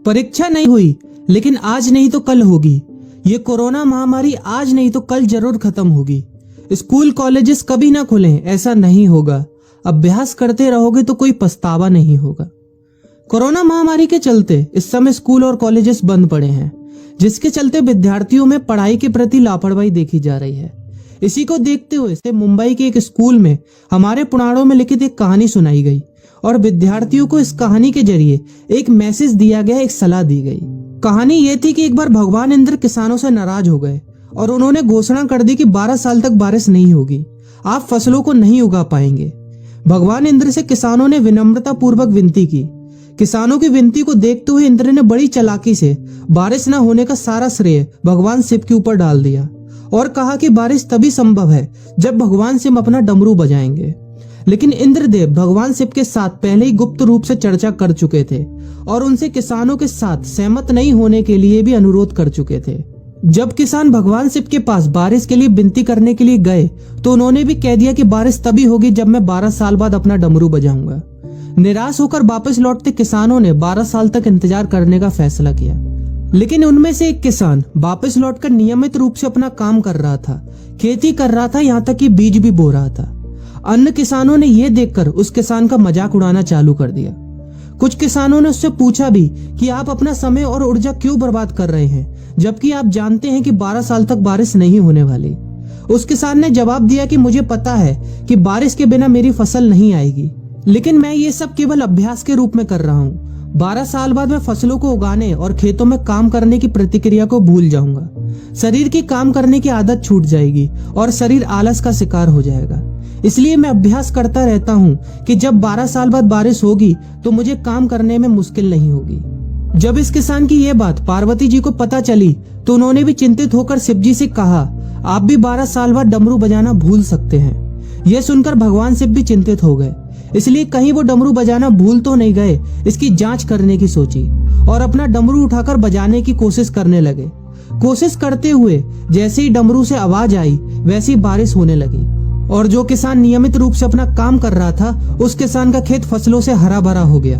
परीक्षा नहीं हुई, लेकिन आज नहीं तो कल होगी। ये कोरोना महामारी आज नहीं तो कल जरूर खत्म होगी। स्कूल कॉलेजेस कभी ना खुलें, ऐसा नहीं होगा। अभ्यास करते रहोगे तो कोई पछतावा नहीं होगा। कोरोना महामारी के चलते इस समय स्कूल और कॉलेजेस बंद पड़े हैं, जिसके चलते विद्यार्थियों में पढ़ाई के प्रति लापरवाही देखी जा रही है। इसी को देखते हुए मुंबई के एक स्कूल में हमारे पुराणों में लिखित एक कहानी सुनाई गई और विद्यार्थियों को इस कहानी के जरिए एक मैसेज दिया गया, एक सलाह दी गई। कहानी ये थी कि एक बार भगवान इंद्र किसानों से नाराज हो गए और उन्होंने घोषणा कर दी कि 12 साल तक बारिश नहीं होगी, आप फसलों को नहीं उगा पाएंगे। भगवान इंद्र से किसानों ने विनम्रता पूर्वक विनती की। किसानों की विनती को देखते हुए इंद्र ने बड़ी चालाकी से बारिश न होने का सारा श्रेय भगवान शिव के ऊपर डाल दिया और कहा कि बारिश तभी संभव है जब भगवान शिव अपना डमरू बजाएंगे। लेकिन इंद्रदेव भगवान शिव के साथ पहले ही गुप्त रूप से चर्चा कर चुके थे और उनसे किसानों के साथ सहमत नहीं होने के लिए भी अनुरोध कर चुके थे। जब किसान भगवान शिव के पास बारिश के लिए विनती करने के लिए गए तो उन्होंने भी कह दिया कि बारिश तभी होगी जब मैं 12 साल बाद अपना डमरू बजाऊंगा। निराश होकर वापस लौटते किसानों ने 12 साल तक इंतजार करने का फैसला किया। लेकिन उनमें से एक किसान वापस लौटकर नियमित रूप से अपना काम कर रहा था, खेती कर रहा था, यहाँ तक कि बीज भी बो रहा था। अन्य किसानों ने यह देखकर उस किसान का मजाक उड़ाना चालू कर दिया। कुछ किसानों ने उससे पूछा भी कि आप अपना समय और ऊर्जा क्यों बर्बाद कर रहे हैं, जबकि आप जानते हैं कि 12 साल तक बारिश नहीं होने वाली। उस किसान ने जवाब दिया कि मुझे पता है कि बारिश के बिना मेरी फसल नहीं आएगी, लेकिन मैं ये सब केवल अभ्यास के रूप में कर रहा हूँ। 12 साल बाद मैं फसलों को उगाने और खेतों में काम करने की प्रतिक्रिया को भूल जाऊंगा। शरीर की काम करने की आदत छूट जाएगी और शरीर आलस का शिकार हो जाएगा। इसलिए मैं अभ्यास करता रहता हूँ कि जब 12 साल बाद बारिश होगी तो मुझे काम करने में मुश्किल नहीं होगी। जब इस किसान की ये बात पार्वती जी को पता चली तो उन्होंने भी चिंतित होकर शिव जी से कहा, आप भी 12 साल बाद डमरू बजाना भूल सकते हैं। यह सुनकर भगवान शिव भी चिंतित हो गए, इसलिए कहीं वो डमरू बजाना भूल तो नहीं गए, इसकी जांच करने की सोची और अपना डमरू उठाकर बजाने की कोशिश करने लगे। कोशिश करते हुए जैसे ही डमरू से आवाज आई वैसी बारिश होने लगी और जो किसान नियमित रूप से अपना काम कर रहा था उस किसान का खेत फसलों से हरा भरा हो गया।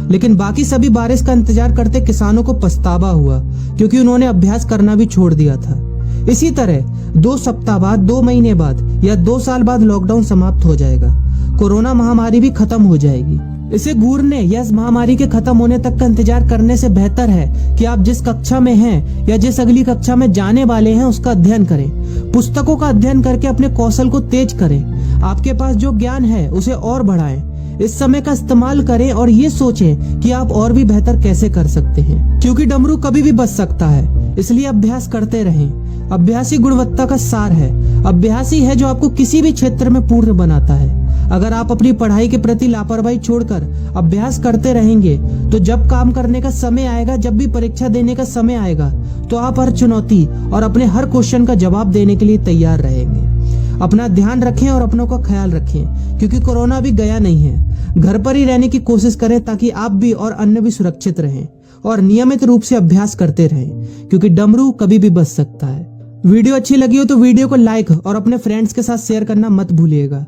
लेकिन बाकी सभी बारिश का इंतजार करते किसानों को पछतावा हुआ, क्योंकि उन्होंने अभ्यास करना भी छोड़ दिया था। इसी तरह 2 सप्ताह बाद, 2 महीने बाद या 2 साल बाद लॉकडाउन समाप्त हो जाएगा। कोरोना महामारी भी खत्म हो जाएगी। इसे घूरने या इस महामारी के खत्म होने तक का इंतजार करने से बेहतर है कि आप जिस कक्षा में हैं या जिस अगली कक्षा में जाने वाले हैं उसका अध्ययन करें। पुस्तकों का अध्ययन करके अपने कौशल को तेज करें। आपके पास जो ज्ञान है उसे और बढ़ाएं। इस समय का इस्तेमाल करें और ये सोचें कि आप और भी बेहतर कैसे कर सकते हैं, क्योंकि डमरू कभी भी बच सकता है। इसलिए अभ्यास करते रहें। अभ्यास ही गुणवत्ता का सार है। अभ्यास ही है जो आपको किसी भी क्षेत्र में पूर्ण बनाता है। अगर आप अपनी पढ़ाई के प्रति लापरवाही छोड़कर अभ्यास करते रहेंगे तो जब काम करने का समय आएगा, जब भी परीक्षा देने का समय आएगा, तो आप हर चुनौती और अपने हर क्वेश्चन का जवाब देने के लिए तैयार रहेंगे। अपना ध्यान रखें और अपनों का ख्याल रखें, क्योंकि कोरोना भी गया नहीं है। घर पर ही रहने की कोशिश करें ताकि आप भी और अन्य भी सुरक्षित रहें और नियमित रूप से अभ्यास करते रहें, क्योंकि डमरू कभी भी बच सकता है। वीडियो अच्छी लगी हो तो वीडियो को लाइक और अपने फ्रेंड्स के साथ शेयर करना मत भूलिएगा।